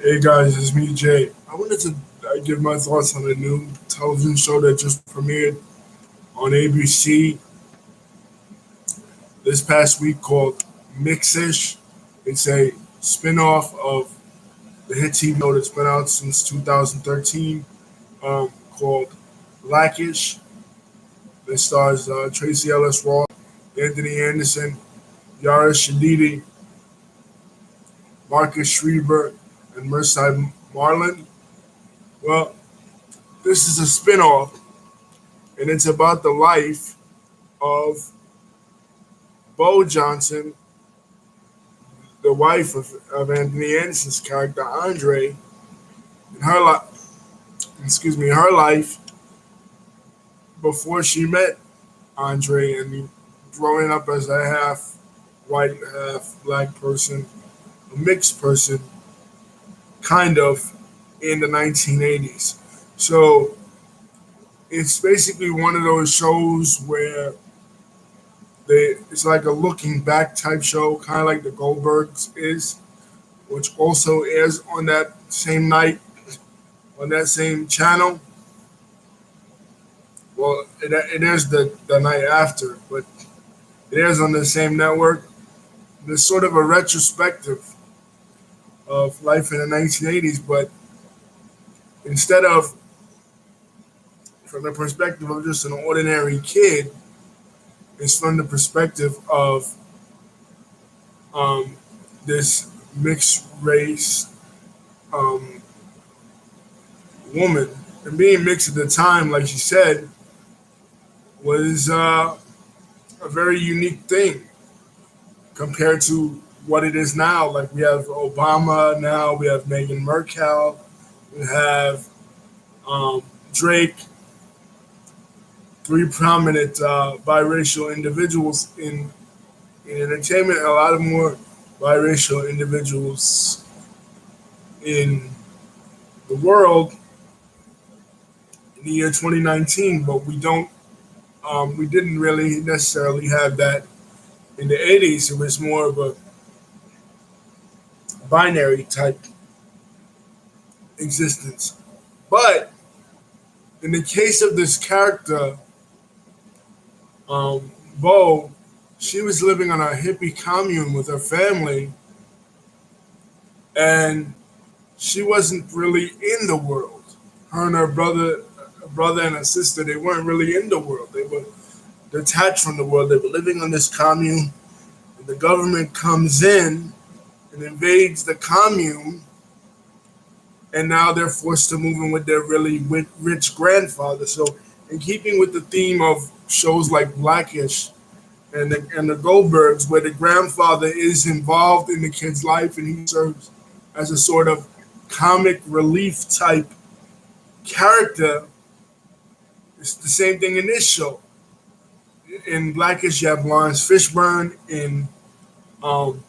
Hey guys, it's me, Jay. I wanted to give my thoughts on a new television show that just premiered on ABC this past week called Mixedish. It's a spin-off of the hit TV show that's been out since 2013 called Blackish. It stars Tracy Ellis Ross, Anthony Anderson, Yara Shadidi, Marcus Schreiber, and Mersai Marlin. Well, this is a spin-off, and it's about the life of Bo Johnson, the wife of Anthony Anderson's character Andre, in her her life before she met Andre and growing up as a half white, half black person, a mixed person, kind of in the 1980s. So it's basically one of those shows where it's like a looking back type show, kind of like the Goldbergs is, which also airs on that same night on that same channel. Well, it airs the night after, but it airs on the same network. There's sort of a retrospective of life in the 1980s, but instead of from the perspective of just an ordinary kid, it's from the perspective of um, this mixed race um, woman. And being mixed at the time, like she said, was a very unique thing compared to what it is now. Like we have Obama now, we have Meghan Markle, we have Drake, three prominent biracial individuals in entertainment, and a lot of more biracial individuals in the world in the year 2019, but we didn't really necessarily have that in the 80s. It was more of a binary type existence. But in the case of this character, Bo, she was living on a hippie commune with her family, and she wasn't really in the world. Her and her brother and her sister, they weren't really in the world. They were detached from the world. They were living on this commune, and the government comes in and invades the commune, and now they're forced to move in with their really rich grandfather. So, in keeping with the theme of shows like Blackish and the Goldbergs, where the grandfather is involved in the kid's life and he serves as a sort of comic relief type character, it's the same thing in this show. In Blackish, you have Lawrence Fishburne. In um,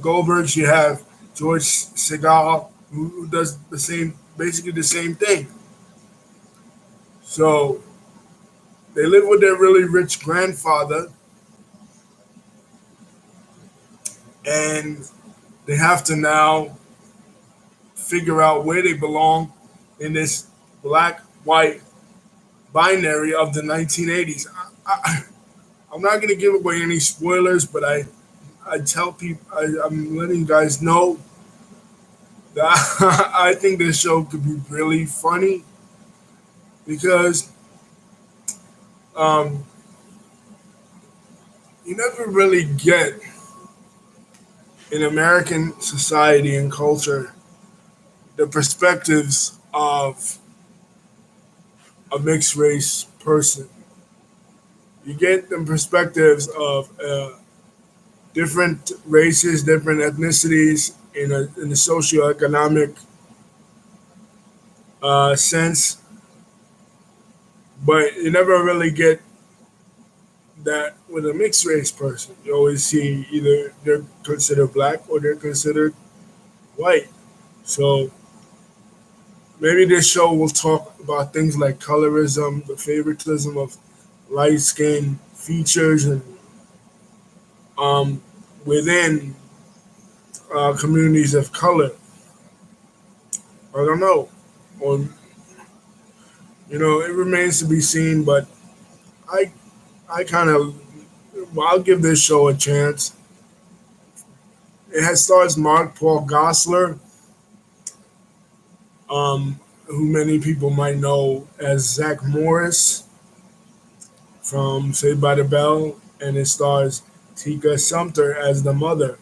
Goldbergs, you have George Segal, who does the same, basically the same thing. So they live with their really rich grandfather, and they have to now figure out where they belong in this black white binary of the 1980s. I'm not going to give away any spoilers, but I tell people, I'm letting you guys know that I think this show could be really funny because um, you never really get in American society and culture the perspectives of a mixed race person. You get the perspectives of different races, different ethnicities in a socioeconomic sense, but you never really get that with a mixed race person. You always see either they're considered black or they're considered white. So maybe this show will talk about things like colorism, the favoritism of light skin features, and um, within communities of color. I don't know. Or it remains to be seen. But I I kind of I'll give this show a chance. It has stars Mark Paul Gosselaar, who many people might know as Zach Morris from Saved by the Bell, and it stars Tika Sumter as the mother.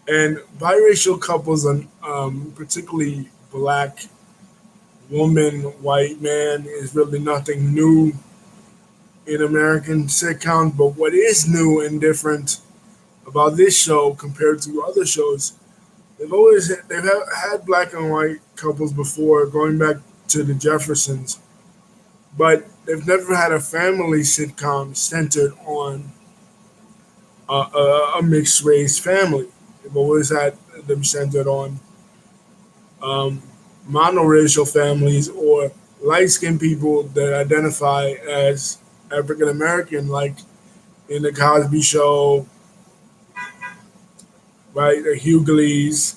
And biracial couples, particularly black woman, white man, is really nothing new in American sitcoms. But what is new and different about this show compared to other shows, they've had black and white couples before, going back to the Jeffersons, but they've never had a family sitcom centered on a mixed race family. They've always had them centered on um, monoracial families or light skinned people that identify as African American, like in the Cosby Show, right? The Hughleys,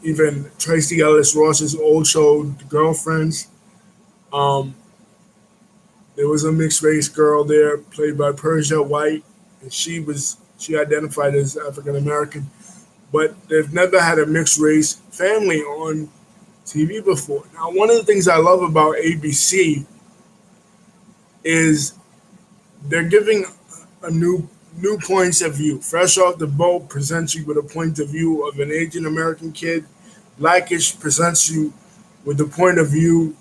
even Tracy Ellis Ross's old show, Girlfriends. Um, there was a mixed race girl there played by Persia White, and she identified as African American. But they've never had a mixed race family on TV before. Now, one of the things I love about ABC is they're giving a new points of view. Fresh off the boat presents you with a point of view of an Asian American kid. Blackish presents you with the point of view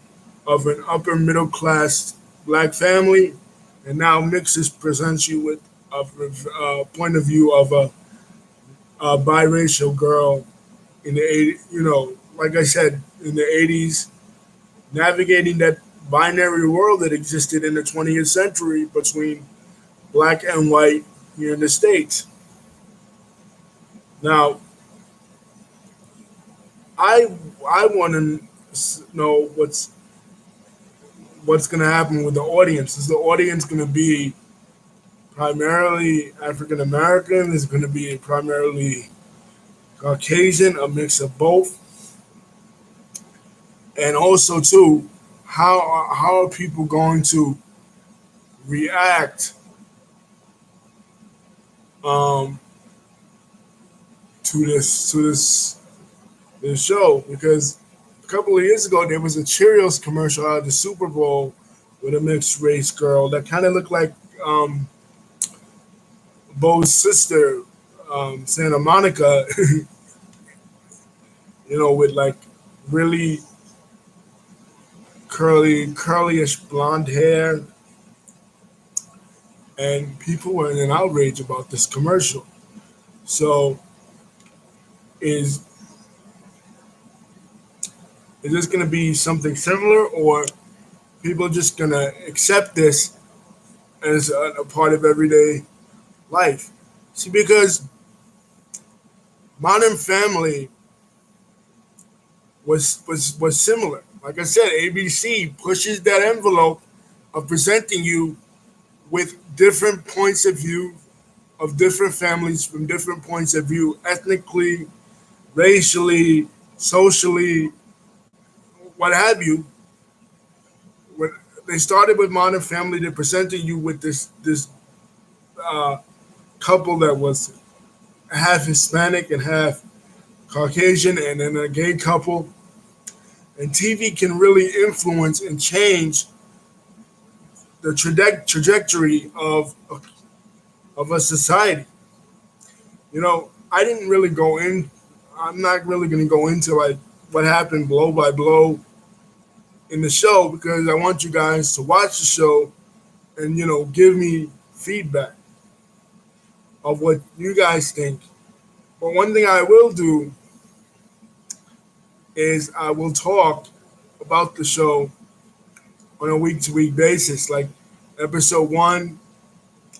of an upper middle class black family, and now Mixes presents you with a point of view of a biracial girl in the 80s. Like I said, in the 80s, navigating that binary world that existed in the 20th century between black and white here in the States. Now, I I want to know what's going to happen with the audience. Is the audience going to be primarily African American? Is it going to be primarily Caucasian, a mix of both? And also, too, how are people going to react um, to this show? Because a couple of years ago there was a Cheerios commercial out of the Super Bowl with a mixed race girl that kind of looked like Bo's sister, Santa Monica, with like really curlyish blonde hair, and people were in an outrage about this commercial. So is is this going to be something similar, or people just going to accept this as a part of everyday life? See, because Modern Family was similar. Like I said, ABC pushes that envelope of presenting you with different points of view of different families from different points of view, ethnically, racially, socially, what have you. When they started with Modern Family, they presented you with this uh, couple that was half Hispanic and half Caucasian, and then a gay couple. And TV can really influence and change the trajectory of a society. I didn't really go in. I'm not really going to go into like what happened blow by blow in the show, because I want you guys to watch the show and give me feedback of what you guys think. But one thing I will do is I will talk about the show on a week to week basis. Like episode 1,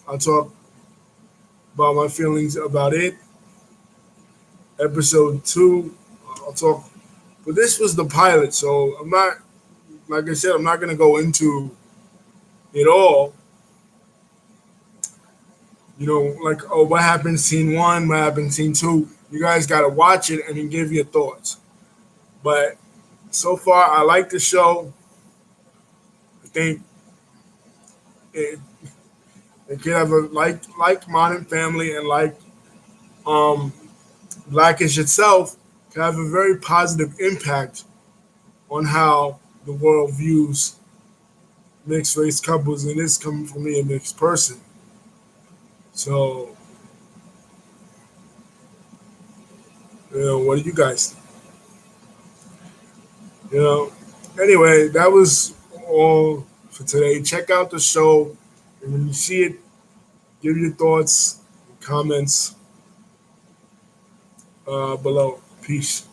I'll talk about my feelings about it. Episode 2, I'll talk. But this was the pilot, so I'm not, like I said, I'm not going to go into it all. Like, oh, what happened scene one, what happened scene two. You guys got to watch it and then give your thoughts. But so far, I like the show. I think it, it could have a like Modern Family and um, Blackish itself can have a very positive impact on how the world views mixed race couples, and this coming from me, a mixed person. So, what do you guys think? You know, anyway, that was all for today. Check out the show, and when you see it, give your thoughts, comments below. Peace.